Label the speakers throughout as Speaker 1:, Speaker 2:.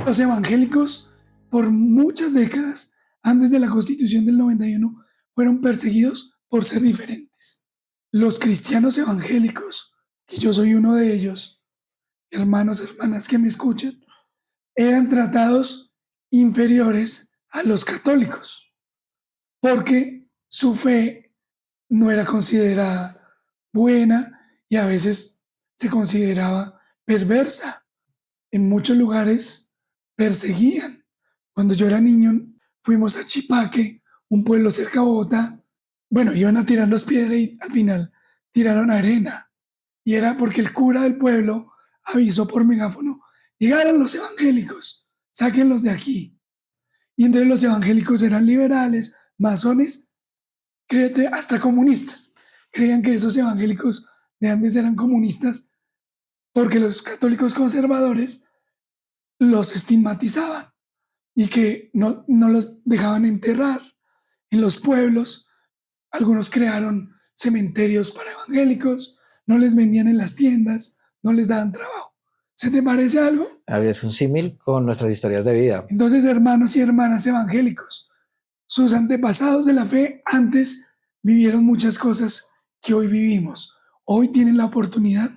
Speaker 1: Los evangélicos, por muchas décadas antes de la Constitución del 91, fueron perseguidos por ser diferentes. Los cristianos evangélicos, que yo soy uno de ellos, hermanos, hermanas que me escuchan, eran tratados inferiores a los católicos, porque su fe no era considerada buena y a veces se consideraba perversa. En muchos lugares perseguían. Cuando yo era niño, fuimos a Chipaque, un pueblo cerca de Bogotá. Bueno, iban a tirarnos piedra y al final tiraron arena. Y era porque el cura del pueblo avisó por megáfono: llegaron los evangélicos, sáquenlos de aquí. Y entonces los evangélicos eran liberales, masones, créete, hasta comunistas. Creían que esos evangélicos de antes eran comunistas porque los católicos conservadores los estigmatizaban y que no los dejaban enterrar en los pueblos. Algunos crearon cementerios para evangélicos, no les vendían en las tiendas, no les daban trabajo. ¿Se te parece algo?
Speaker 2: Es un símil con nuestras historias de vida.
Speaker 1: Entonces, hermanos y hermanas evangélicos, sus antepasados de la fe antes vivieron muchas cosas que hoy vivimos. Hoy tienen la oportunidad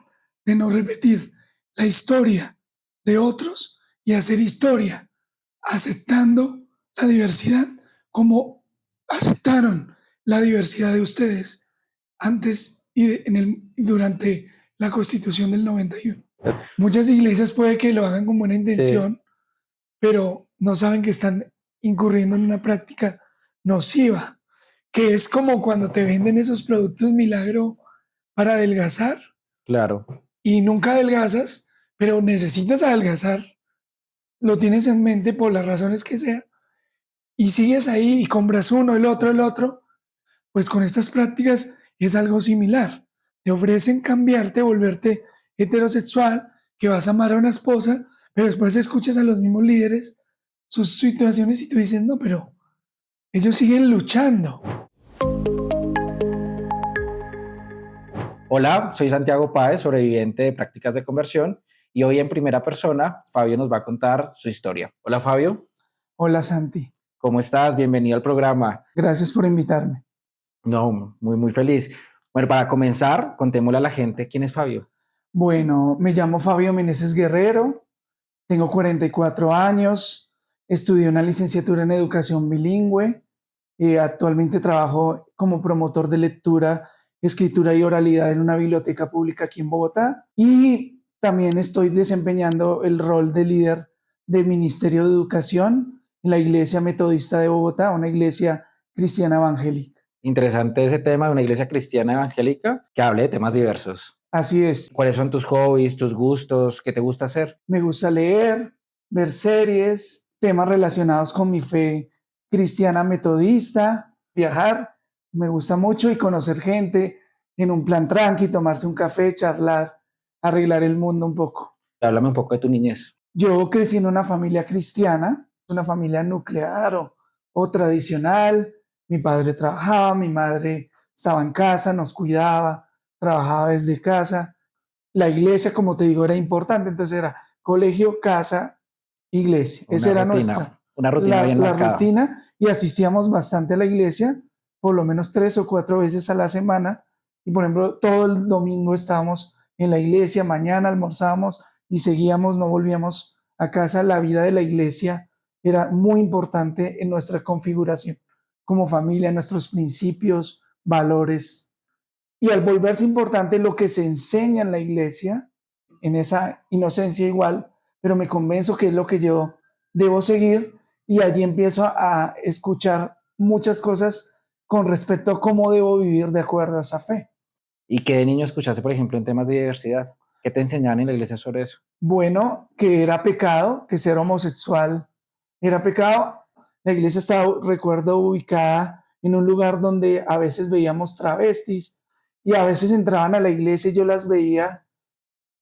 Speaker 1: de no repetir la historia de otros y hacer historia, aceptando la diversidad como aceptaron la diversidad de ustedes antes durante la Constitución del 91. Muchas iglesias puede que lo hagan con buena intención, sí, pero no saben que están incurriendo en una práctica nociva, que es como cuando te venden esos productos milagro para adelgazar.
Speaker 2: Claro.
Speaker 1: Y nunca adelgazas, pero necesitas adelgazar, lo tienes en mente por las razones que sea, y sigues ahí y compras uno, el otro, pues con estas prácticas es algo similar. Te ofrecen cambiarte, volverte heterosexual, que vas a amar a una esposa, pero después escuchas a los mismos líderes sus situaciones y tú dices, no, pero ellos siguen luchando.
Speaker 2: Hola, soy Santiago Páez, sobreviviente de prácticas de conversión, y hoy en primera persona, Fabio nos va a contar su historia. Hola, Fabio.
Speaker 1: Hola, Santi.
Speaker 2: ¿Cómo estás? Bienvenido al programa.
Speaker 1: Gracias por invitarme.
Speaker 2: No, muy feliz. Bueno, para comenzar, contémosle a la gente quién es Fabio.
Speaker 1: Bueno, me llamo Fabio Meneses Guerrero, tengo 44 años, estudié una licenciatura en educación bilingüe, actualmente trabajo como promotor de lectura, escritura y oralidad en una biblioteca pública aquí en Bogotá y también estoy desempeñando el rol de líder del Ministerio de Educación en la Iglesia Metodista de Bogotá, una iglesia cristiana evangélica.
Speaker 2: Interesante ese tema de una iglesia cristiana evangélica que hable de temas diversos.
Speaker 1: Así es.
Speaker 2: ¿Cuáles son tus hobbies, tus gustos? ¿Qué te gusta hacer?
Speaker 1: Me gusta leer, ver series, temas relacionados con mi fe cristiana metodista, viajar. Me gusta mucho y conocer gente en un plan tranqui, tomarse un café, charlar, arreglar el mundo un poco.
Speaker 2: Háblame un poco de tu niñez.
Speaker 1: Yo crecí en una familia cristiana, una familia nuclear o tradicional. Mi padre trabajaba, mi madre estaba en casa, nos cuidaba, trabajaba desde casa. La iglesia, como te digo, era importante, entonces era colegio, casa, iglesia. Esa era
Speaker 2: una rutina bien marcada.
Speaker 1: La rutina, y asistíamos bastante a la iglesia, por lo menos 3 o 4 veces a la semana, y por ejemplo, todo el domingo estábamos en la iglesia, mañana almorzábamos y seguíamos, no volvíamos a casa. La vida de la iglesia era muy importante en nuestra configuración como familia, nuestros principios, valores. Y al volverse importante lo que se enseña en la iglesia, en esa inocencia igual, pero me convenzo que es lo que yo debo seguir, y allí empiezo a escuchar muchas cosas con respecto a cómo debo vivir de acuerdo a esa fe.
Speaker 2: ¿Y qué de niño escuchaste, por ejemplo, en temas de diversidad? ¿Qué te enseñaban en la iglesia sobre eso?
Speaker 1: Bueno, que era pecado, que ser homosexual era pecado. La iglesia estaba, recuerdo, ubicada en un lugar donde a veces veíamos travestis y a veces entraban a la iglesia y yo las veía,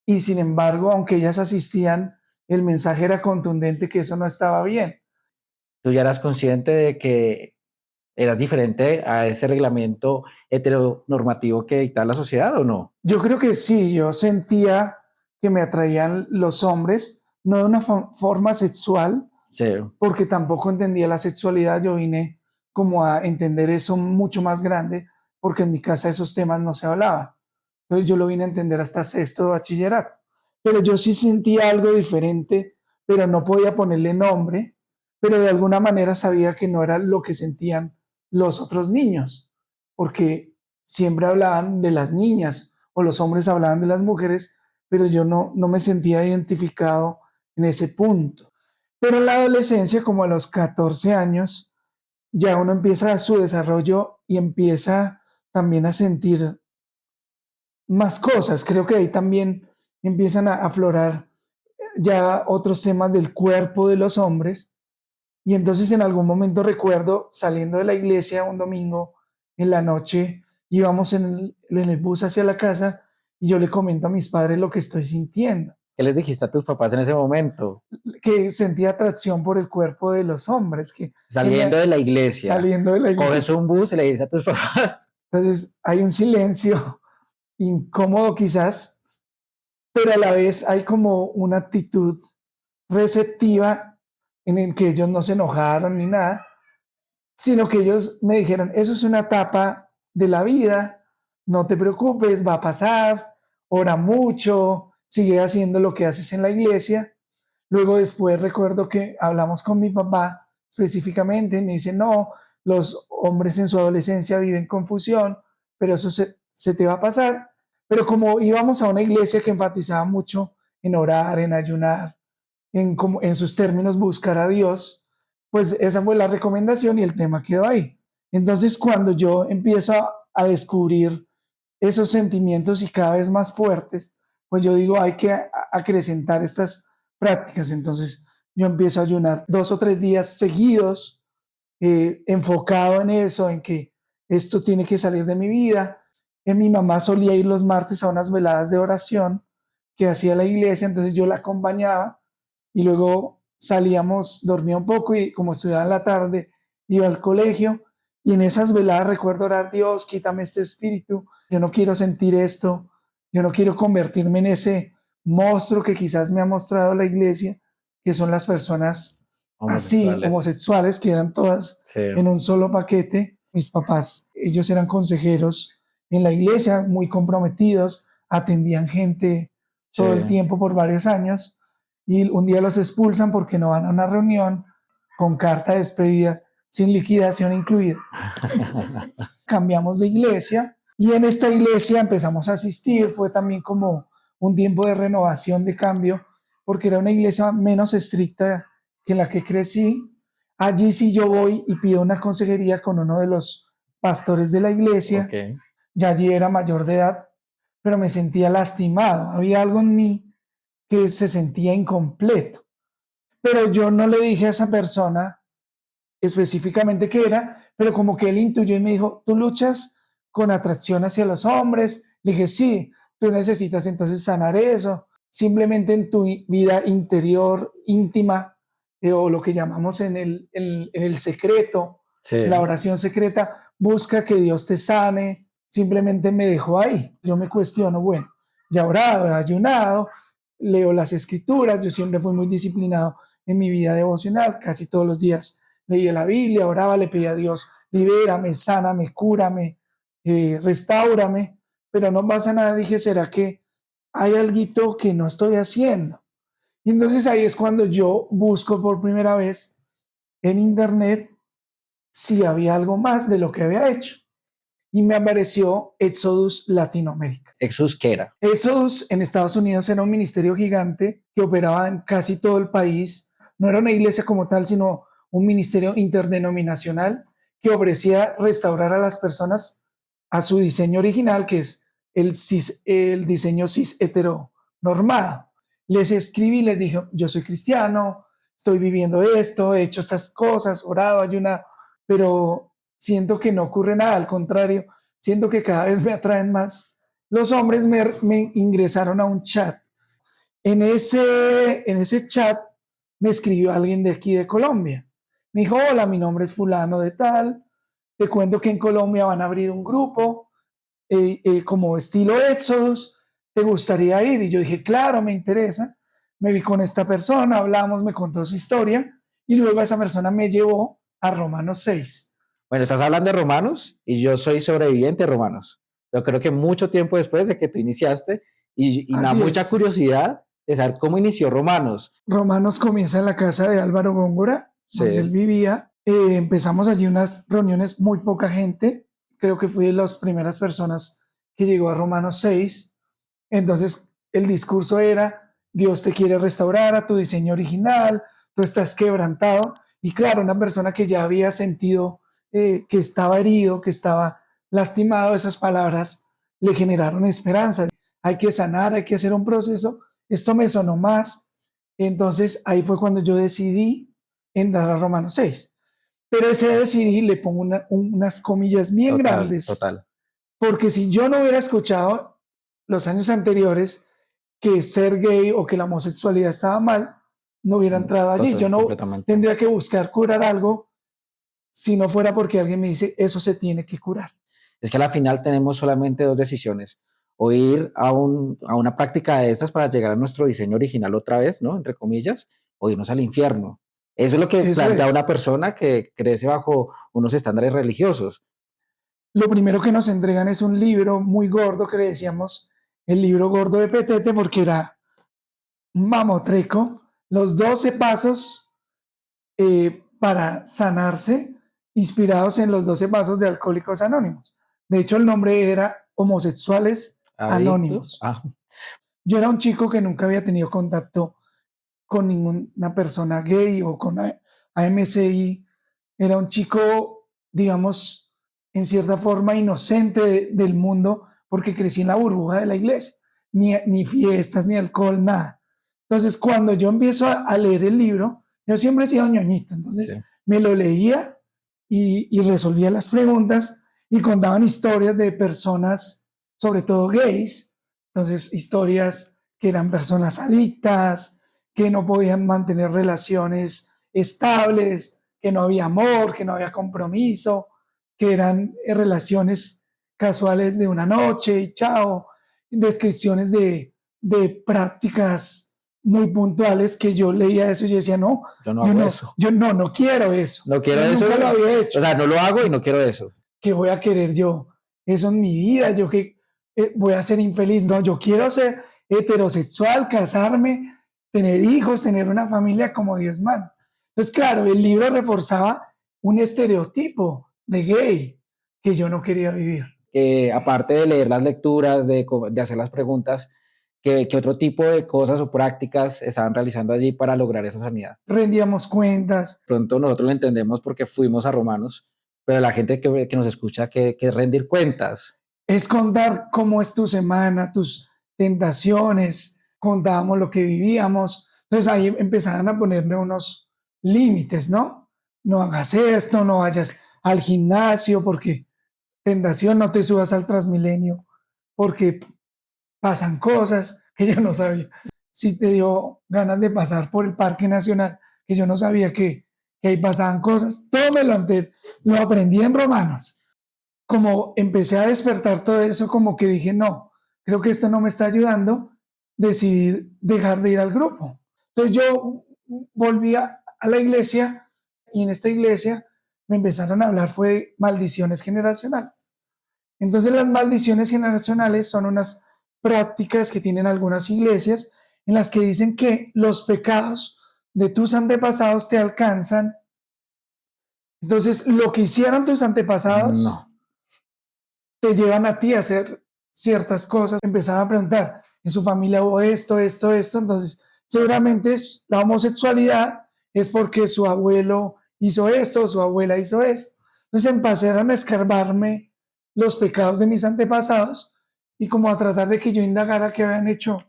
Speaker 1: y sin embargo, aunque ellas asistían, el mensaje era contundente que eso no estaba bien.
Speaker 2: ¿Tú ya eras consciente de que eras diferente a ese reglamento heteronormativo que dictaba la sociedad o no?
Speaker 1: Yo creo que sí, yo sentía que me atraían los hombres, no de una forma sexual,
Speaker 2: Sí.
Speaker 1: porque tampoco entendía la sexualidad. Yo vine como a entender eso mucho más grande, porque en mi casa esos temas no se hablaban. Entonces yo lo vine a entender hasta sexto de bachillerato. Pero yo sí sentía algo diferente, pero no podía ponerle nombre, pero de alguna manera sabía que no era lo que sentían los otros niños, porque siempre hablaban de las niñas o los hombres hablaban de las mujeres, pero yo no me sentía identificado en ese punto. Pero en la adolescencia, como a los 14 años, ya uno empieza su desarrollo y empieza también a sentir más cosas. Creo que ahí también empiezan a aflorar ya otros temas del cuerpo de los hombres. Y entonces en algún momento recuerdo saliendo de la iglesia un domingo en la noche, íbamos en el bus hacia la casa y yo le comento a mis padres lo que estoy sintiendo,
Speaker 2: ¿Qué les dijiste a tus papás en ese momento?
Speaker 1: que sentía atracción por el cuerpo de los hombres,
Speaker 2: Saliendo de la iglesia,
Speaker 1: saliendo de la
Speaker 2: coges
Speaker 1: iglesia.
Speaker 2: un bus y le dices a tus papás.
Speaker 1: Entonces hay un silencio incómodo quizás, pero a la vez hay como una actitud receptiva en el que ellos no se enojaron ni nada, sino que ellos me dijeron, eso es una etapa de la vida, no te preocupes, va a pasar, ora mucho, sigue haciendo lo que haces en la iglesia. Luego después recuerdo que hablamos con mi papá específicamente, y me dice, no, los hombres en su adolescencia viven confusión, pero eso se te va a pasar. Pero como íbamos a una iglesia que enfatizaba mucho en orar, en ayunar, en sus términos buscar a Dios, pues esa fue la recomendación y el tema quedó ahí. Entonces cuando yo empiezo a descubrir esos sentimientos y cada vez más fuertes, pues yo digo, hay que acrecentar estas prácticas. Entonces yo empiezo a ayunar 2 o 3 días seguidos, enfocado en eso, en que esto tiene que salir de mi vida. Mi mamá solía ir los martes a unas veladas de oración que hacía la iglesia, entonces yo la acompañaba y luego salíamos, dormía un poco y como estudiaba en la tarde, iba al colegio y en esas veladas recuerdo orar, Dios, quítame este espíritu, yo no quiero sentir esto, yo no quiero convertirme en ese monstruo que quizás me ha mostrado la iglesia, que son las personas así,
Speaker 2: Homosexuales.
Speaker 1: homosexuales, que eran todas
Speaker 2: Sí,
Speaker 1: en un solo paquete. Mis papás, ellos eran consejeros en la iglesia, muy comprometidos, atendían gente
Speaker 2: sí.
Speaker 1: todo el tiempo por varios años y un día los expulsan porque no van a una reunión con carta de despedida sin liquidación incluida. Cambiamos de iglesia y en esta iglesia empezamos a asistir. Fue también como un tiempo de renovación, de cambio, porque era una iglesia menos estricta que en la que crecí. Allí sí yo voy y pido una consejería con uno de los pastores de la iglesia.
Speaker 2: Ok.
Speaker 1: Ya allí era mayor de edad, pero me sentía lastimado. Había algo en mí que se sentía incompleto. Pero yo no le dije a esa persona específicamente qué era, pero como que él intuyó y me dijo, tú luchas con atracción hacia los hombres. Le dije, sí, tú necesitas entonces sanar eso. Simplemente en tu vida interior, íntima, o lo que llamamos en el secreto,
Speaker 2: Sí.
Speaker 1: la oración secreta, busca que Dios te sane. Simplemente me dejó ahí. Yo me cuestiono, bueno, ya he orado, he ayunado, leo las escrituras, yo siempre fui muy disciplinado en mi vida devocional, casi todos los días leía la Biblia, oraba, le pedía a Dios, libérame, sáname, cúrame, restáurame, pero no pasa nada. Dije, ¿será que hay algo que no estoy haciendo? Y entonces ahí es cuando yo busco por primera vez en internet si había algo más de lo que había hecho. Y me apareció Exodus Latinoamérica.
Speaker 2: ¿Exus qué era?
Speaker 1: Exodus en Estados Unidos era un ministerio gigante que operaba en casi todo el país. No era una iglesia como tal, sino un ministerio interdenominacional que ofrecía restaurar a las personas a su diseño original, que es el diseño cis heteronormado. Les escribí, les dije, yo soy cristiano, estoy viviendo esto, he hecho estas cosas, orado, ayunado, pero siento que no ocurre nada, al contrario, siento que cada vez me atraen más. Los hombres me ingresaron a un chat. En ese chat me escribió alguien de aquí de Colombia. Me dijo, hola, mi nombre es fulano de tal. Te cuento que en Colombia van a abrir un grupo como estilo Éxodos. ¿te gustaría ir? Y yo dije, claro, me interesa. Me vi con esta persona, hablamos, me contó su historia y luego esa persona me llevó a Romanos 6.
Speaker 2: Bueno, estás hablando de Romanos y yo soy sobreviviente de Romanos. Yo creo que mucho tiempo después de que tú iniciaste y me da
Speaker 1: Así
Speaker 2: mucha
Speaker 1: es.
Speaker 2: curiosidad de saber cómo inició Romanos.
Speaker 1: Romanos comienza en la casa de Álvaro Góngora, donde él
Speaker 2: Sí,
Speaker 1: vivía. Empezamos allí unas reuniones, muy poca gente. Creo que fui de las primeras personas que llegó a Romanos 6. Entonces, el discurso era, Dios te quiere restaurar a tu diseño original, tú estás quebrantado. Y claro, una persona que ya había sentido que estaba herido, que estaba lastimado, esas palabras le generaron esperanza. Hay que sanar, hay que hacer un proceso. Esto me sonó más. Entonces, ahí fue cuando yo decidí entrar a Romanos 6. Pero ese decidí le pongo unas comillas bien
Speaker 2: total,
Speaker 1: grandes,
Speaker 2: total.
Speaker 1: porque si yo no hubiera escuchado los años anteriores que ser gay o que la homosexualidad estaba mal, no hubiera entrado allí. Yo
Speaker 2: Total,
Speaker 1: no
Speaker 2: completamente.
Speaker 1: tendría que buscar curar algo si no fuera porque alguien me dice, eso se tiene que curar.
Speaker 2: Es que a la final tenemos solamente dos decisiones, o ir a una práctica de estas para llegar a nuestro diseño original otra vez, ¿no? Entre comillas, o irnos al infierno. Eso es lo que
Speaker 1: Eso
Speaker 2: plantea una
Speaker 1: es.
Speaker 2: persona que crece bajo unos estándares religiosos.
Speaker 1: Lo primero que nos entregan es un libro muy gordo que le decíamos el libro gordo de Petete porque era mamotreco, los 12 pasos para sanarse, inspirados en los 12 pasos de Alcohólicos Anónimos. De hecho, el nombre era Homosexuales
Speaker 2: Adictos.
Speaker 1: Anónimos. Yo era un chico que nunca había tenido contacto con ninguna persona gay o con AMCI. Era un chico, digamos, en cierta forma inocente del mundo porque crecí en la burbuja de la iglesia. Ni fiestas, ni alcohol, nada. Entonces, cuando yo empiezo a leer el libro, yo siempre he sido ñoñito, entonces
Speaker 2: Sí.
Speaker 1: me lo leía y resolvía las preguntas y contaban historias de personas, sobre todo gays, entonces historias que eran personas adictas, que no podían mantener relaciones estables, que no había amor, que no había compromiso, que eran relaciones casuales de una noche y chao, descripciones de prácticas muy puntuales que yo leía eso y yo decía, no,
Speaker 2: Yo no hago eso.
Speaker 1: no quiero eso.
Speaker 2: No quiero
Speaker 1: Yo
Speaker 2: eso.
Speaker 1: nunca lo había hecho.
Speaker 2: O sea, no lo hago y no quiero eso.
Speaker 1: ¿Qué voy a querer yo? Eso en mi vida, yo que voy a ser infeliz. No, yo quiero ser heterosexual, casarme, tener hijos, tener una familia como Dios manda. Entonces, claro, el libro reforzaba un estereotipo de gay que yo no quería vivir.
Speaker 2: Aparte de leer las lecturas, de hacer las preguntas, ¿qué otro tipo de cosas o prácticas estaban realizando allí para lograr esa sanidad?
Speaker 1: Rendíamos cuentas.
Speaker 2: Pronto nosotros lo entendemos porque fuimos a Romanos, pero la gente que nos escucha, que rendir cuentas.
Speaker 1: Es contar cómo es tu semana, tus tentaciones, contábamos lo que vivíamos. Entonces ahí empezaron a ponerme unos límites, ¿no? No hagas esto, no vayas al gimnasio porque tentación, no te subas al Transmilenio porque pasan cosas que yo no sabía. Si te dio ganas de pasar por el Parque Nacional, que yo no sabía que ahí pasaban cosas, todo lo aprendí en Romanos. Como empecé a despertar todo eso, como que dije, no, creo que esto no me está ayudando, decidí dejar de ir al grupo. Entonces yo volví a la iglesia y en esta iglesia me empezaron a hablar fue de maldiciones generacionales. Entonces las maldiciones generacionales son unas prácticas que tienen algunas iglesias en las que dicen que los pecados de tus antepasados te alcanzan. Entonces lo que hicieron tus antepasados
Speaker 2: No,
Speaker 1: te llevan a ti a hacer ciertas cosas. Empezaron a preguntar, en su familia hubo esto, esto, esto, entonces seguramente la homosexualidad es porque su abuelo hizo esto, su abuela hizo esto. Entonces empezaron a escarbarme los pecados de mis antepasados y como a tratar de que yo indagara qué habían hecho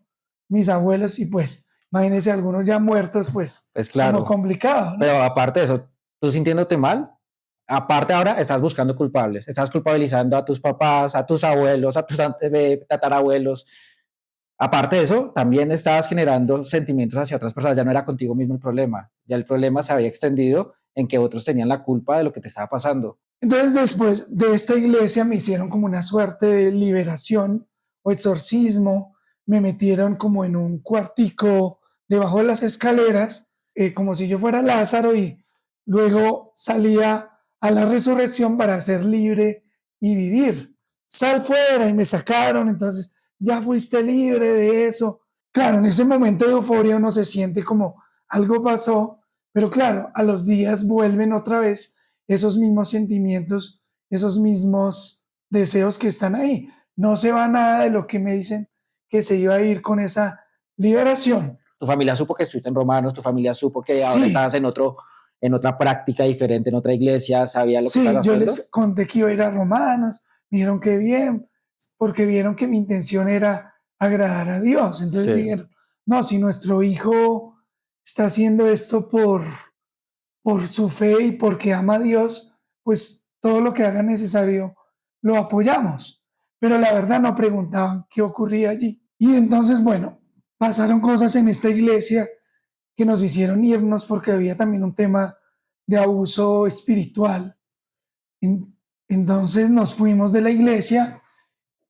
Speaker 1: mis abuelos y pues imagínense algunos ya muertos, pues
Speaker 2: es
Speaker 1: como
Speaker 2: claro.
Speaker 1: complicado, ¿no?
Speaker 2: Pero aparte de eso, tú sintiéndote mal, aparte ahora estás buscando culpables, estás culpabilizando a tus papás, a tus abuelos, a tus tatarabuelos. Aparte de eso, también estabas generando sentimientos hacia otras personas, ya no era contigo mismo el problema, ya el problema se había extendido en que otros tenían la culpa de lo que te estaba pasando.
Speaker 1: Entonces, después de esta iglesia me hicieron como una suerte de liberación o exorcismo. me metieron como en un cuartico debajo de las escaleras, como si yo fuera Lázaro, y luego salía a la resurrección para ser libre y vivir. Sal fuera, y me sacaron, entonces ya fuiste libre de eso. Claro, en ese momento de euforia uno se siente como algo pasó, pero claro, a los días vuelven otra vez esos mismos sentimientos, esos mismos deseos que están ahí. No se va nada de lo que me dicen que se iba a ir con esa liberación.
Speaker 2: Tu familia supo que estuviste en Romanos, tu familia supo que ahora
Speaker 1: Sí,
Speaker 2: estabas en otra práctica diferente, en otra iglesia, sabía lo que
Speaker 1: sí,
Speaker 2: estabas
Speaker 1: yo
Speaker 2: haciendo.
Speaker 1: les conté que iba a ir a Romanos, me dijeron que bien, porque vieron que mi intención era agradar a Dios. Entonces
Speaker 2: Sí.
Speaker 1: dijeron, no, si nuestro hijo está haciendo esto por su fe y porque ama a Dios, pues todo lo que haga necesario lo apoyamos. Pero la verdad no preguntaban qué ocurría allí. Y entonces, bueno, pasaron cosas en esta iglesia que nos hicieron irnos porque había también un tema de abuso espiritual. Entonces nos fuimos de la iglesia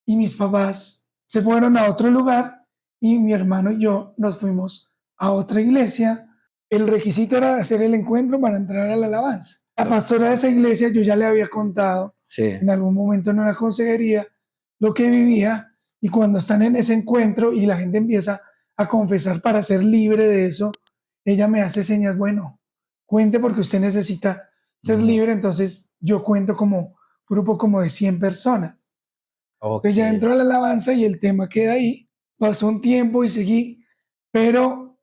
Speaker 1: y mis papás se fueron a otro lugar y mi hermano y yo nos fuimos a otra iglesia. El requisito era hacer el encuentro para entrar a la alabanza. La pastora de esa iglesia, yo ya le había contado
Speaker 2: Sí.
Speaker 1: en algún momento en una consejería lo que vivía, y cuando están en ese encuentro y la gente empieza a confesar para ser libre de eso, ella me hace señas, bueno, cuente porque usted necesita ser
Speaker 2: Ujú.
Speaker 1: libre. Entonces yo cuento como grupo como de 100 personas.
Speaker 2: Ok.
Speaker 1: Entonces ya entró la alabanza y el tema queda ahí. Pasó un tiempo y seguí, pero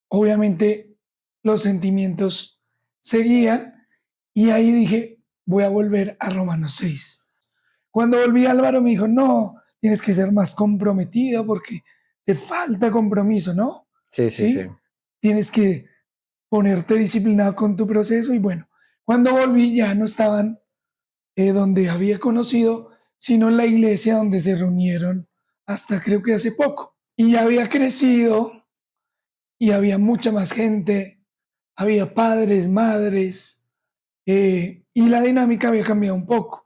Speaker 1: obviamente los sentimientos seguían, y ahí dije, voy a volver a Romanos 6. Cuando volví, Álvaro me dijo, no, tienes que ser más comprometido porque te falta compromiso, ¿no?
Speaker 2: Sí, sí, sí.
Speaker 1: ¿Sí? Tienes que ponerte disciplinado con tu proceso. Y bueno, cuando volví ya no estaban donde había conocido, sino en la iglesia donde se reunieron hasta creo que hace poco. Y ya había crecido y había mucha más gente, había padres, madres, y la dinámica había cambiado un poco.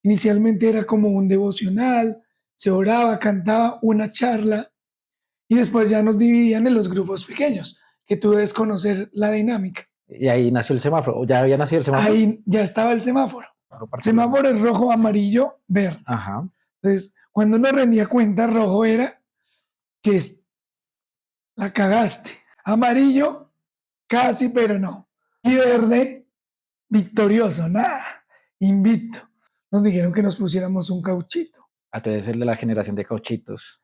Speaker 1: Inicialmente era como un devocional, se oraba, cantaba una charla, y después ya nos dividían en los grupos pequeños, que tú debes conocer la dinámica.
Speaker 2: Y ahí nació el semáforo. ¿Ya había nacido el semáforo?
Speaker 1: Ahí ya estaba el semáforo.
Speaker 2: Aparte de los-
Speaker 1: Semáforo es rojo, amarillo, verde.
Speaker 2: Ajá.
Speaker 1: Entonces, cuando uno rendía cuenta, rojo era que la cagaste. Amarillo, casi, pero no. Y verde, victorioso, nada, invicto. Nos dijeron que nos pusiéramos un cauchito.
Speaker 2: A través de la generación de cauchitos.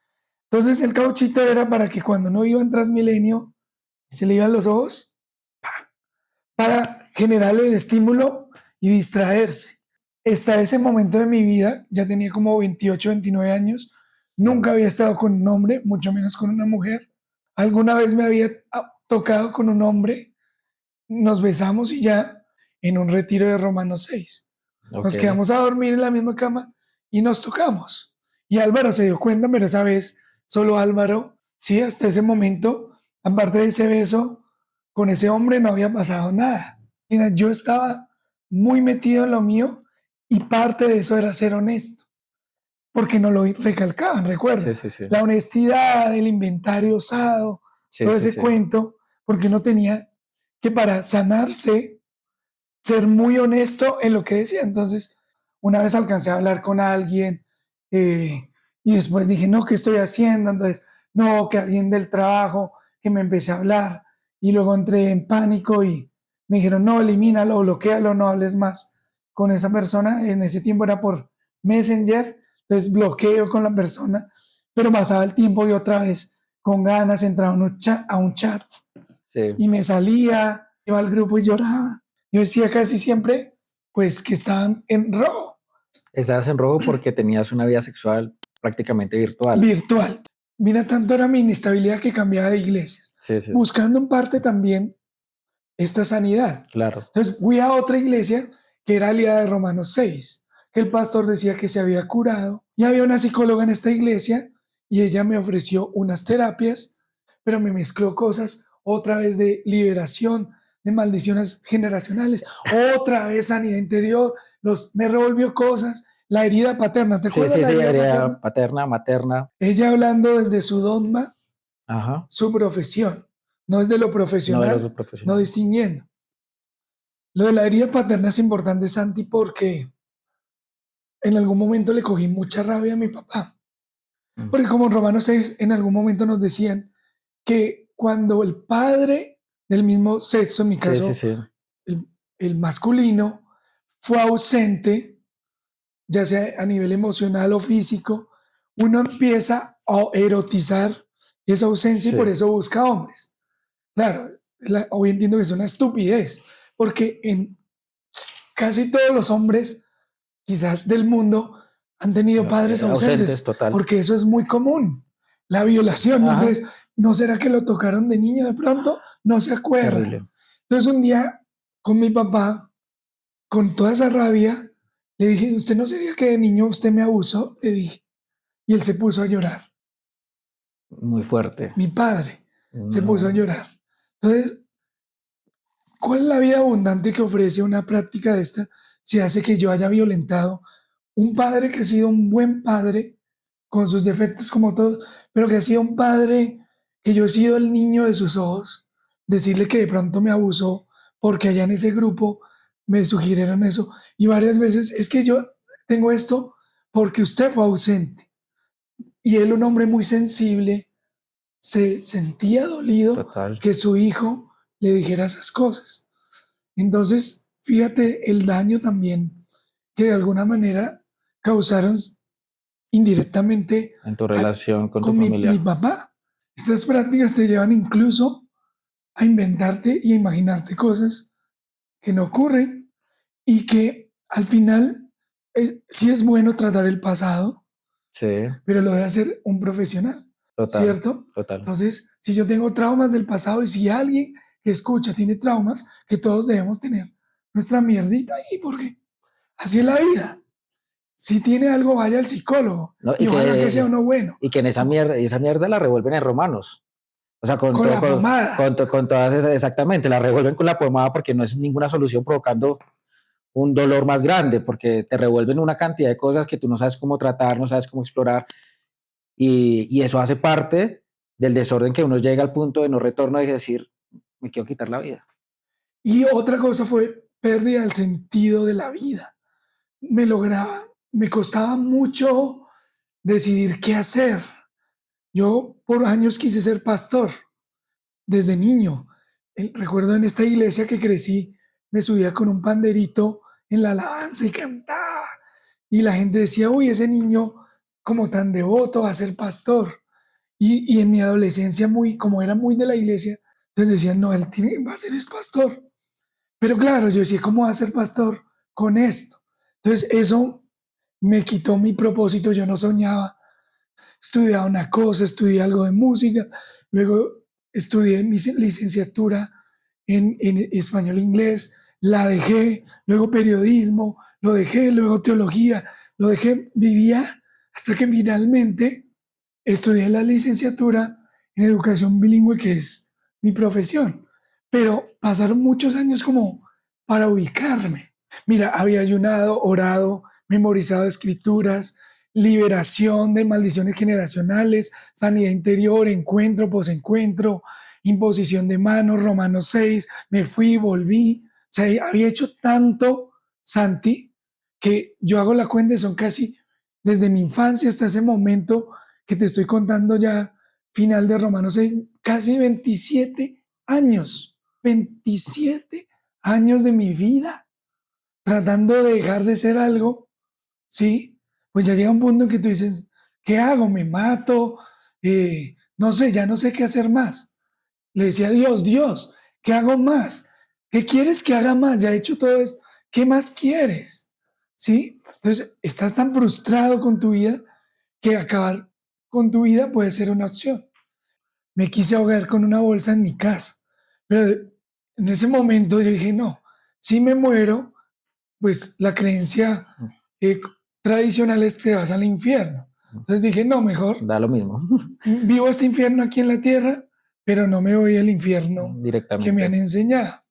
Speaker 1: Entonces, el cauchito era para que cuando no iba en Transmilenio, se le iban los ojos, para generarle el estímulo y distraerse. Hasta ese momento de mi vida, ya tenía como 28, 29 años, nunca había estado con un hombre, mucho menos con una mujer. Alguna vez me había tocado con un hombre, nos besamos y ya, en un retiro de Romanos 6.
Speaker 2: Ok.
Speaker 1: Nos quedamos a dormir en la misma cama y nos tocamos. Y Álvaro se dio cuenta, pero esa vez solo Álvaro, sí, hasta ese momento, aparte de ese beso, con ese hombre no había pasado nada. Mira, yo estaba muy metido en lo mío, y parte de eso era ser honesto, porque no lo recalcaban,
Speaker 2: Sí,
Speaker 1: recuerda.
Speaker 2: sí, sí.
Speaker 1: La honestidad, el inventario usado,
Speaker 2: Sí,
Speaker 1: todo
Speaker 2: sí,
Speaker 1: ese
Speaker 2: sí.
Speaker 1: cuento, porque no tenía que, para sanarse, ser muy honesto en lo que decía. Entonces, una vez alcancé a hablar con alguien, eh, y después dije, no, ¿qué estoy haciendo? Entonces, no, que alguien del trabajo, que me empecé a hablar, y luego entré en pánico y me dijeron, no, elimínalo, bloquealo, no hables más con esa persona. En ese tiempo era por Messenger, entonces bloqueo con la persona, pero pasaba el tiempo y otra vez con ganas entraba a un chat
Speaker 2: Sí.
Speaker 1: y me salía, iba al grupo y lloraba. Yo decía casi siempre, pues, que estaban en rojo,
Speaker 2: Estabas en rojo porque tenías una vida sexual prácticamente virtual.
Speaker 1: virtual. Mira, tanto era mi inestabilidad que cambiaba de iglesias,
Speaker 2: Sí, sí,
Speaker 1: buscando en parte también esta sanidad.
Speaker 2: claro.
Speaker 1: Entonces fui a otra iglesia que era aliada de Romanos 6, que el pastor decía que se había curado, y había una psicóloga en esta iglesia y ella me ofreció unas terapias, pero me mezcló cosas otra vez de liberación, de maldiciones generacionales, otra vez sanidad interior, me revolvió cosas, la herida paterna. ¿Te
Speaker 2: Sí,
Speaker 1: acuerdas
Speaker 2: sí,
Speaker 1: la
Speaker 2: sí,
Speaker 1: herida
Speaker 2: herida
Speaker 1: paterna?
Speaker 2: paterna, materna.
Speaker 1: Ella hablando desde su dogma,
Speaker 2: Ajá.
Speaker 1: su profesión, no es de lo
Speaker 2: No de los
Speaker 1: profesional, no
Speaker 2: profesionales.
Speaker 1: distinguiendo. Lo de la herida paterna es importante, Santi, porque en algún momento le cogí mucha rabia a mi papá.
Speaker 2: Mm.
Speaker 1: Porque como en Romanos 6 en algún momento nos decían que cuando el padre del mismo sexo, en mi
Speaker 2: Sí, sí,
Speaker 1: caso
Speaker 2: sí.
Speaker 1: el masculino, fue ausente, ya sea a nivel emocional o físico, uno empieza a erotizar esa ausencia y
Speaker 2: Sí,
Speaker 1: por eso busca hombres. Claro, hoy entiendo que es una estupidez, porque en casi todos los hombres, quizás del mundo, han tenido padres
Speaker 2: ausentes,
Speaker 1: ausentes,
Speaker 2: total.
Speaker 1: porque eso es muy común. La violación, ¿no?
Speaker 2: Ajá.
Speaker 1: Entonces, ¿no será que lo tocaron de niño de pronto? No se acuerda.
Speaker 2: Terrible.
Speaker 1: Entonces, un día con mi papá, con toda esa rabia, le dije, ¿usted no sería que de niño usted me abusó? Le dije. Y él se puso a llorar.
Speaker 2: Muy fuerte.
Speaker 1: Mi padre se puso a
Speaker 2: No,
Speaker 1: llorar. Entonces, ¿cuál es la vida abundante que ofrece una práctica de esta si hace que yo haya violentado un padre que ha sido un buen padre, con sus defectos como todos, pero que ha sido un padre que yo he sido el niño de sus ojos? Decirle que de pronto me abusó porque allá en ese grupo me sugirieron eso. Y varias veces es que yo tengo esto porque usted fue ausente. Y él, un hombre muy sensible, se sentía dolido
Speaker 2: total.
Speaker 1: que su hijo le dijera esas cosas. Entonces, fíjate el daño también que de alguna manera causaron indirectamente
Speaker 2: En tu
Speaker 1: a-
Speaker 2: relación con tu
Speaker 1: con mi
Speaker 2: familiar.
Speaker 1: papá. Estas prácticas te llevan incluso a inventarte y a imaginarte cosas que no ocurren y que al final sí es bueno tratar el pasado,
Speaker 2: Sí,
Speaker 1: pero lo debe hacer un profesional,
Speaker 2: total,
Speaker 1: ¿cierto?
Speaker 2: total.
Speaker 1: Entonces, si yo tengo traumas del pasado y si alguien que escucha tiene traumas, que todos debemos tener nuestra mierdita ahí, porque así es la vida. Si tiene algo, vaya al psicólogo
Speaker 2: No,
Speaker 1: y ojalá que sea uno bueno,
Speaker 2: y que en esa mierda la revuelven en Romanos. O sea,
Speaker 1: con la pomada.
Speaker 2: con todas esas, exactamente, la revuelven con la pomada porque no es ninguna solución provocando un dolor más grande, porque te revuelven una cantidad de cosas que tú no sabes cómo tratar, no sabes cómo explorar, y eso hace parte del desorden que uno llega al punto de no retorno y decir, me quiero quitar la vida.
Speaker 1: Y otra cosa fue pérdida del sentido de la vida. Me lograba, me costaba mucho decidir qué hacer. Yo por años quise ser pastor, desde niño. Recuerdo en esta iglesia que crecí, me subía con un panderito en la alabanza y cantaba. Y la gente decía, uy, ese niño como tan devoto va a ser pastor. Y en mi adolescencia, muy, como era muy de la iglesia, entonces decían, no, él va a ser es pastor. Pero claro, yo decía, ¿cómo va a ser pastor con esto? Entonces eso me quitó mi propósito, yo no soñaba. Estudiaba una cosa, estudié algo de música, luego estudié mi licenciatura en español e inglés, la dejé, luego periodismo, lo dejé, luego teología, lo dejé, vivía hasta que finalmente estudié la licenciatura en educación bilingüe, que es mi profesión. Pero pasaron muchos años como para ubicarme. Mira, había ayunado, orado, memorizado escrituras, liberación de maldiciones generacionales, sanidad interior, encuentro, posencuentro, imposición de manos, Romanos 6, me fui, volví. O sea, había hecho tanto, Santi, que yo hago la cuenta, son casi desde mi infancia hasta ese momento que te estoy contando ya, final de Romanos 6, casi 27 años, 27 años de mi vida tratando de dejar de ser algo, ¿sí? Pues ya llega un punto en que tú dices, ¿qué hago? ¿Me mato? No sé, ya no sé qué hacer más. Le decía a Dios, Dios, ¿qué hago más? ¿Qué quieres que haga más? Ya he hecho todo esto. ¿Qué más quieres? ¿Sí? Entonces, estás tan frustrado con tu vida que acabar con tu vida puede ser una opción. Me quise ahogar con una bolsa en mi casa, pero en ese momento yo dije, no, si me muero, pues la creencia eh, tradicional es que te vas al infierno. Entonces dije, no, mejor
Speaker 2: Da lo mismo
Speaker 1: vivo este infierno aquí en la tierra, pero no me voy al infierno que me han
Speaker 2: directamente.
Speaker 1: enseñado.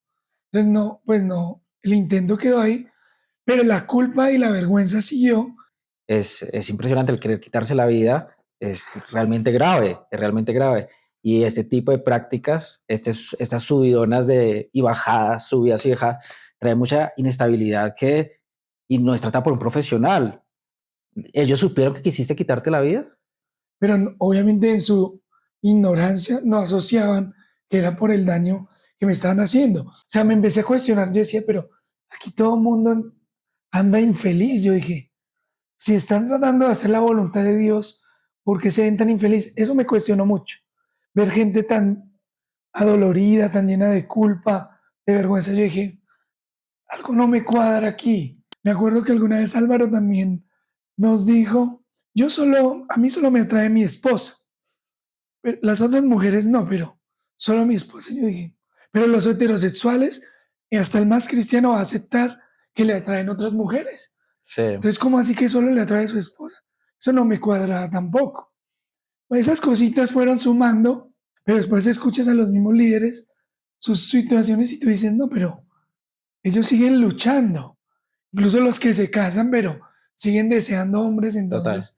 Speaker 1: Entonces no, pues no, el intento quedó ahí, pero la culpa y la vergüenza siguió
Speaker 2: es impresionante. El querer quitarse la vida es realmente grave, es realmente grave. Y este tipo de prácticas, estas subidonas y bajadas, subidas y bajadas, trae mucha inestabilidad y no es tratada por un profesional. ¿Ellos supieron que quisiste quitarte la vida?
Speaker 1: Pero obviamente en su ignorancia no asociaban que era por el daño que me estaban haciendo. O sea, me empecé a cuestionar, yo decía, pero aquí todo el mundo anda infeliz. Yo dije, si están tratando de hacer la voluntad de Dios, ¿por qué se ven tan infeliz? Eso me cuestionó mucho. Ver gente tan adolorida, tan llena de culpa, de vergüenza, yo dije, algo no me cuadra aquí. Me acuerdo que alguna vez Álvaro también nos dijo, a mí solo me atrae mi esposa. Las otras mujeres no, pero solo mi esposa. Yo dije, pero los heterosexuales, y hasta el más cristiano va a aceptar que le atraen otras mujeres.
Speaker 2: Sí,
Speaker 1: Entonces, ¿cómo así que solo le atrae a su esposa? Eso no me cuadra tampoco. Esas cositas fueron sumando, pero después escuchas a los mismos líderes sus situaciones y tú dices, no, pero ellos siguen luchando. Incluso los que se casan, pero siguen deseando hombres,
Speaker 2: total.
Speaker 1: entonces.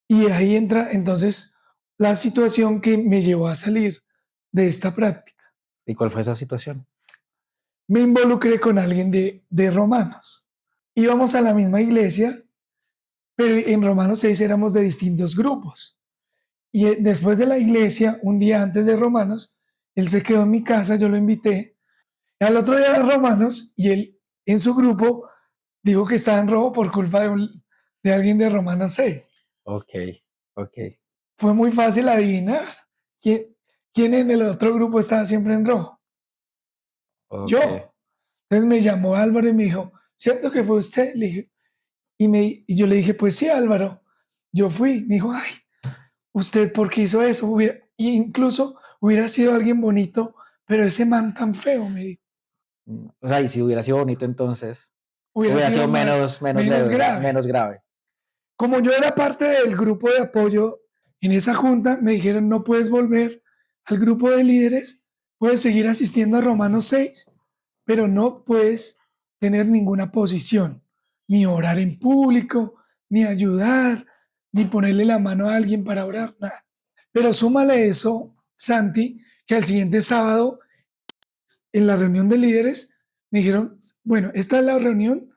Speaker 1: Y ahí entra entonces la situación que me llevó a salir de esta práctica.
Speaker 2: ¿Y cuál fue esa situación?
Speaker 1: Me involucré con alguien de Romanos. Íbamos a la misma iglesia, pero en Romanos 6 éramos de distintos grupos. Y después de la iglesia, un día antes de Romanos, él se quedó en mi casa, yo lo invité. Al otro día de Romanos, y él en su grupo dijo que estaba en rojo por culpa de alguien de Romanos 6.
Speaker 2: Ok, ok,
Speaker 1: Fue muy fácil adivinar quién en el otro grupo estaba siempre en rojo.
Speaker 2: ok.
Speaker 1: Yo. Entonces me llamó Álvaro y me dijo, ¿cierto que fue usted? Le dije, y yo le dije, pues sí, Álvaro, yo fui. Me dijo, ay, ¿usted por qué hizo eso? Y incluso hubiera sido alguien bonito, pero ese man tan feo, me dijo,
Speaker 2: O sea, y si hubiera sido bonito, entonces
Speaker 1: hubiera
Speaker 2: hubiera
Speaker 1: sido
Speaker 2: sido menos
Speaker 1: menos
Speaker 2: leve,
Speaker 1: grave.
Speaker 2: menos grave.
Speaker 1: Como yo era parte del grupo de apoyo en esa junta, me dijeron, no puedes volver al grupo de líderes, puedes seguir asistiendo a Romanos 6, pero no puedes tener ninguna posición, ni orar en público, ni ayudar, ni ponerle la mano a alguien para orar, nada. Pero súmale eso, Santi, que al siguiente sábado, en la reunión de líderes, me dijeron, bueno, esta es la reunión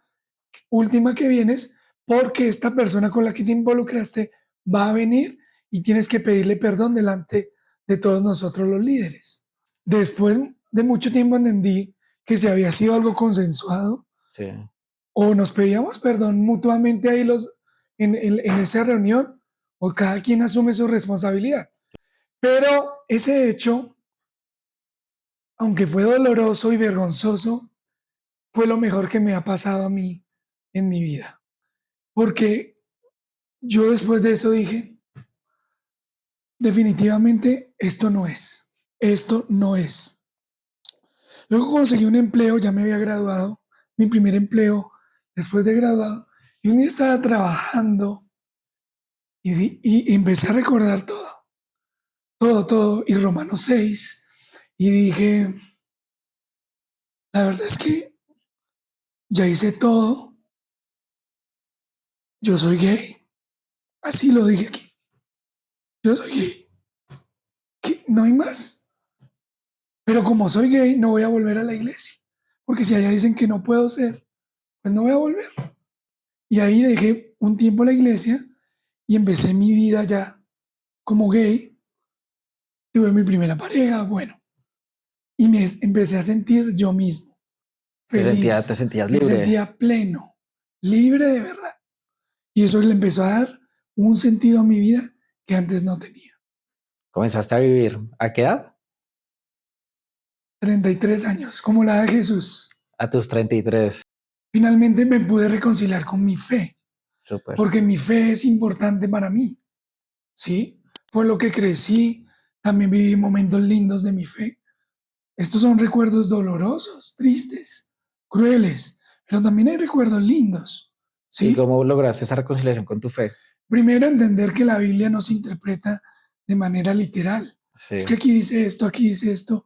Speaker 1: última que vienes porque esta persona con la que te involucraste va a venir y tienes que pedirle perdón delante de todos nosotros los líderes. Después de mucho tiempo entendí que si había sido algo consensuado
Speaker 2: Sí,
Speaker 1: o nos pedíamos perdón mutuamente ahí en esa reunión o cada quien asume su responsabilidad. Pero ese hecho, aunque fue doloroso y vergonzoso, fue lo mejor que me ha pasado a mí en mi vida. Porque yo después de eso dije, definitivamente esto no es. Luego conseguí un empleo, ya me había graduado, mi primer empleo después de graduado, y un día estaba trabajando y empecé a recordar todo, y Romanos 6, y dije, la verdad es que ya hice todo, yo soy gay, así lo dije aquí, yo soy gay, que no hay más. Pero como soy gay, no voy a volver a la iglesia. Porque si allá dicen que no puedo ser, pues no voy a volver. Y ahí dejé un tiempo la iglesia y empecé mi vida ya como gay. Tuve mi primera pareja, bueno. Y me empecé a sentir yo mismo,
Speaker 2: te
Speaker 1: feliz.
Speaker 2: sentías
Speaker 1: Me
Speaker 2: libre.
Speaker 1: sentía pleno, libre de verdad. Y eso le empezó a dar un sentido a mi vida que antes no tenía.
Speaker 2: Comenzaste a vivir. ¿A qué edad?
Speaker 1: 33 años, como la de Jesús.
Speaker 2: A tus 33.
Speaker 1: Finalmente me pude reconciliar con mi fe,
Speaker 2: Súper.
Speaker 1: porque mi fe es importante para mí. ¿Sí? Fue lo que crecí, también viví momentos lindos de mi fe. Estos son recuerdos dolorosos, tristes, crueles, pero también hay recuerdos lindos,
Speaker 2: ¿Y
Speaker 1: ¿sí?
Speaker 2: cómo lograste esa reconciliación con tu fe?
Speaker 1: Primero, entender que la Biblia no se interpreta de manera literal. Es
Speaker 2: Sí,
Speaker 1: que aquí dice esto,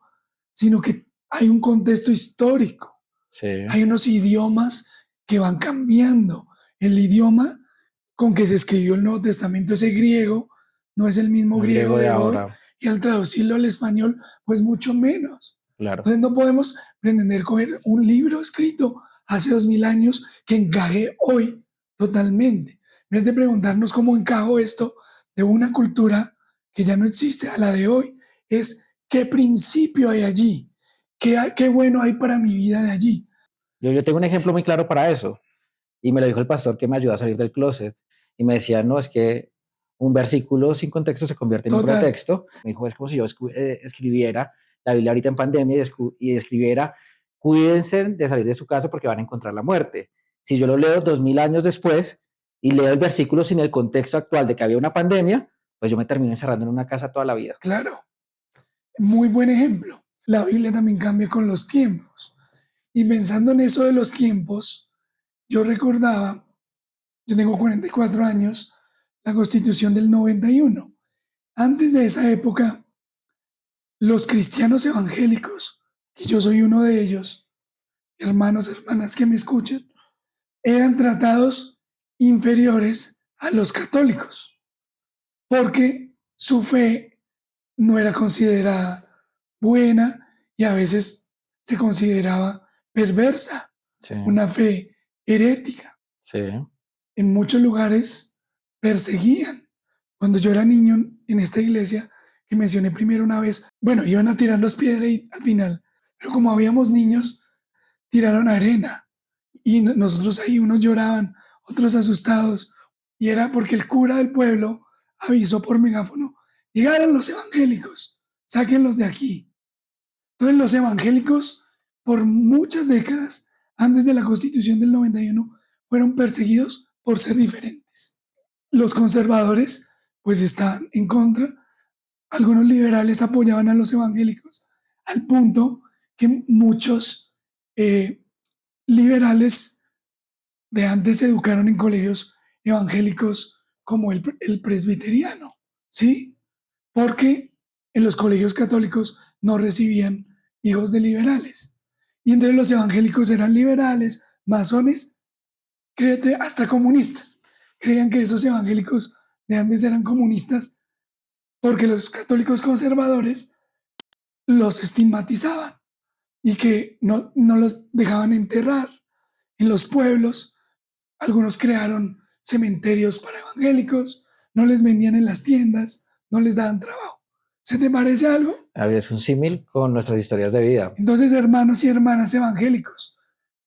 Speaker 1: sino que hay un contexto histórico,
Speaker 2: sí,
Speaker 1: hay unos idiomas que van cambiando. El idioma con que se escribió el Nuevo Testamento, ese griego, no es el mismo
Speaker 2: El
Speaker 1: griego
Speaker 2: griego de
Speaker 1: de hoy,
Speaker 2: ahora,
Speaker 1: y al traducirlo al español, pues mucho menos.
Speaker 2: claro.
Speaker 1: Entonces no podemos pretender coger un libro escrito hace 2000 años que encaje hoy totalmente. En vez de preguntarnos cómo encajo esto de una cultura que ya no existe a la de hoy, es qué principio hay allí, qué bueno hay para mi vida de allí.
Speaker 2: Yo tengo un ejemplo muy claro para eso. Y me lo dijo el pastor que me ayudó a salir del closet. Y me decía, no, es que un versículo sin contexto se convierte en un
Speaker 1: Total,
Speaker 2: pretexto. Me dijo, es como si yo escribiera la Biblia ahorita en pandemia y escribiera, cuídense de salir de su casa porque van a encontrar la muerte. Si yo lo leo 2000 años después y leo el versículo sin el contexto actual de que había una pandemia, pues yo me termino encerrando en una casa toda la vida.
Speaker 1: claro, muy buen ejemplo. La Biblia también cambia con los tiempos. Y pensando en eso de los tiempos, yo recordaba, yo tengo 44 años, la Constitución del 91. Antes de esa época, los cristianos evangélicos, que yo soy uno de ellos, hermanos, hermanas que me escuchan, eran tratados inferiores a los católicos, porque su fe no era considerada buena y a veces se consideraba perversa,
Speaker 2: Sí,
Speaker 1: una fe herética.
Speaker 2: sí,
Speaker 1: En muchos lugares perseguían. Cuando yo era niño en esta iglesia, que mencioné primero una vez, bueno, iban a tirarnos piedra y al final, pero como habíamos niños, tiraron arena. Y nosotros ahí, unos lloraban, otros asustados. Y era porque el cura del pueblo avisó por megáfono, llegaron los evangélicos, sáquenlos de aquí. Entonces los evangélicos, por muchas décadas, antes de la Constitución del 91, fueron perseguidos por ser diferentes. Los conservadores, pues, estaban en contra. Algunos liberales apoyaban a los evangélicos, al punto que muchos eh, liberales de antes se educaron en colegios evangélicos como el presbiteriano, ¿sí? Porque en los colegios católicos no recibían hijos de liberales. Y entonces los evangélicos eran liberales, masones, créete, hasta comunistas. Creían que esos evangélicos de antes eran comunistas porque los católicos conservadores los estigmatizaban y que no los dejaban enterrar en los pueblos. Algunos crearon cementerios para evangélicos, no les vendían en las tiendas, no les daban trabajo. ¿Se te parece algo?
Speaker 2: es un símil con nuestras historias de vida.
Speaker 1: Entonces, hermanos y hermanas evangélicos,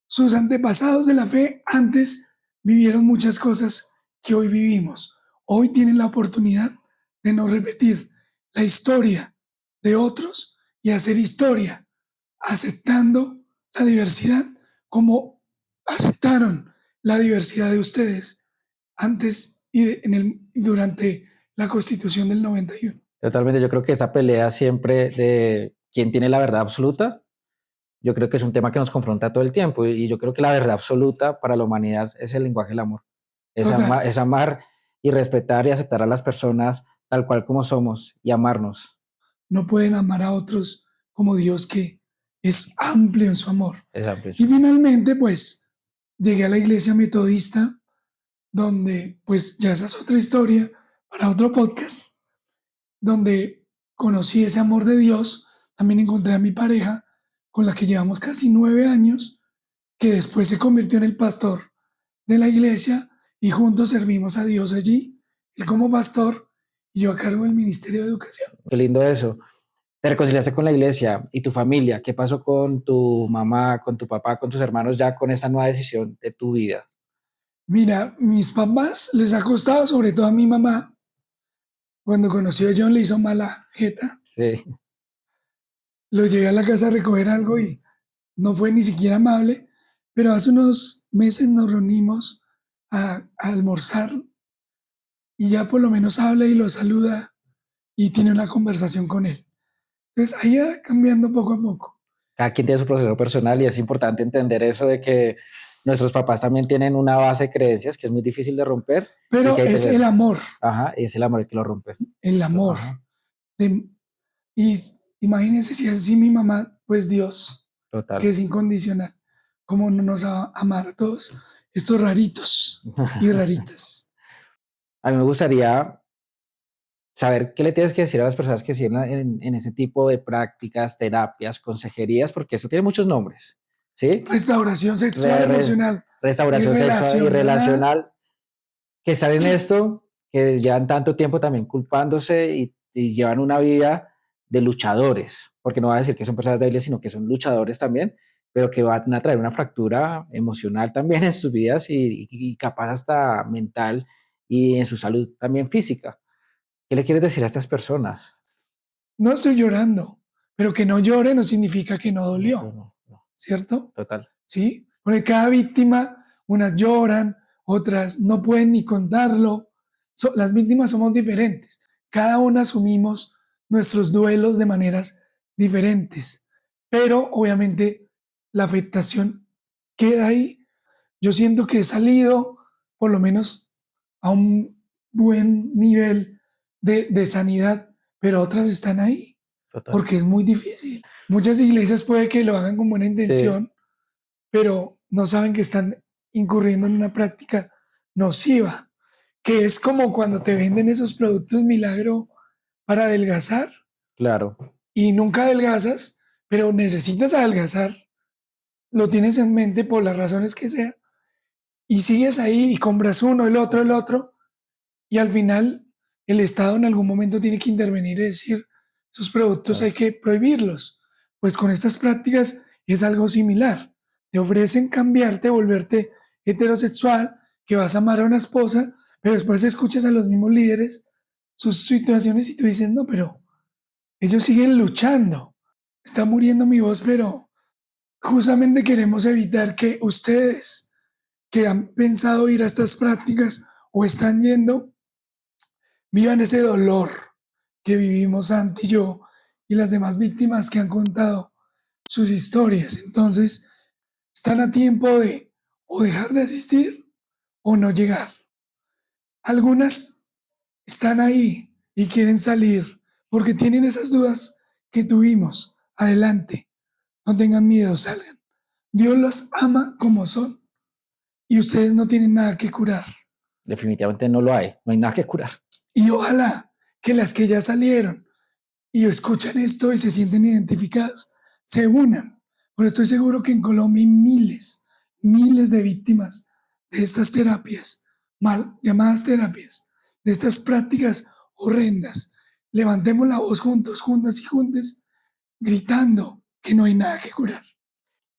Speaker 1: sus antepasados de la fe antes vivieron muchas cosas que hoy vivimos. Hoy tienen la oportunidad de no repetir la historia de otros y hacer historia, aceptando la diversidad como aceptaron la diversidad de ustedes antes durante la Constitución del 91.
Speaker 2: Totalmente, yo creo que esa pelea siempre de quién tiene la verdad absoluta, yo creo que es un tema que nos confronta todo el tiempo y yo creo que la verdad absoluta para la humanidad es el lenguaje del amor.
Speaker 1: Total,
Speaker 2: Es amar y respetar y aceptar a las personas tal cual como somos y amarnos.
Speaker 1: no pueden amar a otros como Dios, que es amplio en su amor.
Speaker 2: Es amplio
Speaker 1: Y
Speaker 2: eso.
Speaker 1: finalmente, pues, llegué a la iglesia metodista, donde, pues, ya esa es otra historia para otro podcast, donde conocí ese amor de Dios. También encontré a mi pareja, con la que llevamos casi 9 años, que después se convirtió en el pastor de la iglesia y juntos servimos a Dios allí, él como pastor y yo a cargo del Ministerio de Educación.
Speaker 2: Qué lindo eso. Te reconciliaste con la iglesia y tu familia. ¿Qué pasó con tu mamá, con tu papá, con tus hermanos ya con esta nueva decisión de tu vida?
Speaker 1: Mira, mis papás les ha costado, sobre todo a mi mamá, cuando conoció a John le hizo mala jeta.
Speaker 2: Sí,
Speaker 1: Lo llevé a la casa a recoger algo y no fue ni siquiera amable, pero hace unos meses nos reunimos a almorzar y ya por lo menos habla y lo saluda y tiene una conversación con él. Entonces ahí va cambiando poco a poco.
Speaker 2: cada quien tiene su proceso personal y es importante entender eso de que nuestros papás también tienen una base de creencias que es muy difícil de romper y
Speaker 1: Pero
Speaker 2: que hay que
Speaker 1: es el
Speaker 2: tener.
Speaker 1: amor,
Speaker 2: Ajá, es el amor el que lo rompe.
Speaker 1: el amor.
Speaker 2: Ajá,
Speaker 1: De- y imagínense si así mi mamá, pues Dios, que
Speaker 2: total.
Speaker 1: es incondicional, cómo no nos va a amar a todos estos raritos y raritas.
Speaker 2: A mí me gustaría saber qué le tienes que decir a las personas que siguen en ese tipo de prácticas, terapias, consejerías, porque eso tiene muchos nombres, ¿sí?
Speaker 1: Restauración sexual,
Speaker 2: Re- re-
Speaker 1: emocional y
Speaker 2: restauración sexual y
Speaker 1: relacional.
Speaker 2: relacional, que están en esto, que llevan tanto tiempo también culpándose y llevan una vida de luchadores, porque no va a decir que son personas débiles, sino que son luchadores también, pero que van a traer una fractura emocional también en sus vidas y capaz hasta mental y en su salud también física. ¿Qué le quieres decir a estas personas?
Speaker 1: No estoy llorando, pero que no llore no significa que no
Speaker 2: No,
Speaker 1: dolió,
Speaker 2: no,
Speaker 1: ¿cierto?
Speaker 2: total.
Speaker 1: ¿Sí? Porque cada víctima, unas lloran, otras no pueden ni contarlo. Las víctimas somos diferentes. Cada una asumimos nuestros duelos de maneras diferentes, pero obviamente la afectación queda ahí. Yo siento que he salido por lo menos a un buen nivel de sanidad, pero otras están ahí
Speaker 2: Total.
Speaker 1: porque es muy difícil. Muchas iglesias puede que lo hagan con buena
Speaker 2: Sí,
Speaker 1: intención, pero no saben que están incurriendo en una práctica nociva, que es como cuando te venden esos productos milagro para adelgazar
Speaker 2: claro.
Speaker 1: y nunca adelgazas, pero necesitas adelgazar, lo tienes en mente por las razones que sea, y sigues ahí y compras uno, el otro, y al final el Estado en algún momento tiene que intervenir y decir, esos productos hay
Speaker 2: Claro.
Speaker 1: que prohibirlos. Pues con estas prácticas es algo similar. Te ofrecen cambiarte, volverte heterosexual, que vas a amar a una esposa, pero después escuchas a los mismos líderes sus situaciones y tú dices, no, pero ellos siguen luchando. Está muriendo mi voz, pero justamente queremos evitar que ustedes que han pensado ir a estas prácticas o están yendo, vivan ese dolor que vivimos Santi y yo y las demás víctimas que han contado sus historias. Entonces, están a tiempo de o dejar de asistir o no llegar. Algunas están ahí y quieren salir porque tienen esas dudas que tuvimos. Adelante, no tengan miedo, salgan. Dios las ama como son y ustedes no tienen nada que curar.
Speaker 2: Definitivamente no lo hay. No hay nada que curar.
Speaker 1: Y ojalá que las que ya salieron y escuchan esto y se sienten identificadas, se unan. Pero estoy seguro que en Colombia hay miles, miles de víctimas de estas terapias, mal llamadas terapias, de estas prácticas horrendas. Levantemos la voz juntos, juntas y juntes, gritando que no hay nada que curar.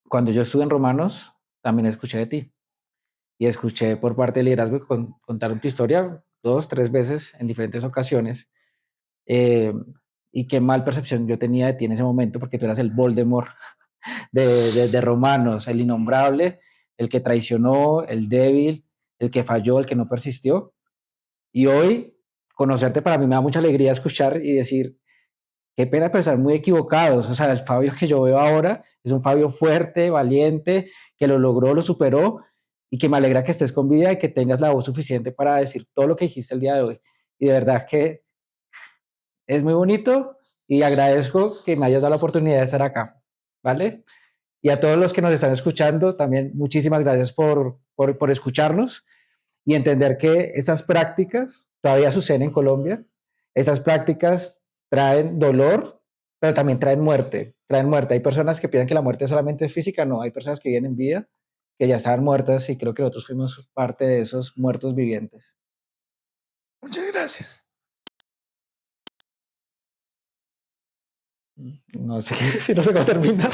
Speaker 2: Cuando yo estuve en Romanos, también escuché de ti. Y escuché por parte del liderazgo que contaron tu historia 2, 3 veces en diferentes ocasiones. Eh, y qué mal percepción yo tenía de ti en ese momento, porque tú eras el Voldemort de Romanos, el innombrable, el que traicionó, el débil, el que falló, el que no persistió. Y hoy, conocerte para mí me da mucha alegría escuchar y decir, qué pena pensar muy equivocados. O sea, el Fabio que yo veo ahora es un Fabio fuerte, valiente, que lo logró, lo superó y que me alegra que estés con vida y que tengas la voz suficiente para decir todo lo que dijiste el día de hoy. Y de verdad que es muy bonito y agradezco que me hayas dado la oportunidad de estar acá, ¿vale? Y a todos los que nos están escuchando, también muchísimas gracias por escucharnos y entender que esas prácticas todavía suceden en Colombia. Esas prácticas traen dolor, pero también traen muerte. Traen muerte. Hay personas que piensan que la muerte solamente es física, no. Hay personas que viven en vida, que ya estaban muertas y creo que nosotros fuimos parte de esos muertos vivientes.
Speaker 1: Muchas gracias.
Speaker 2: No sé, si no sé cómo terminar.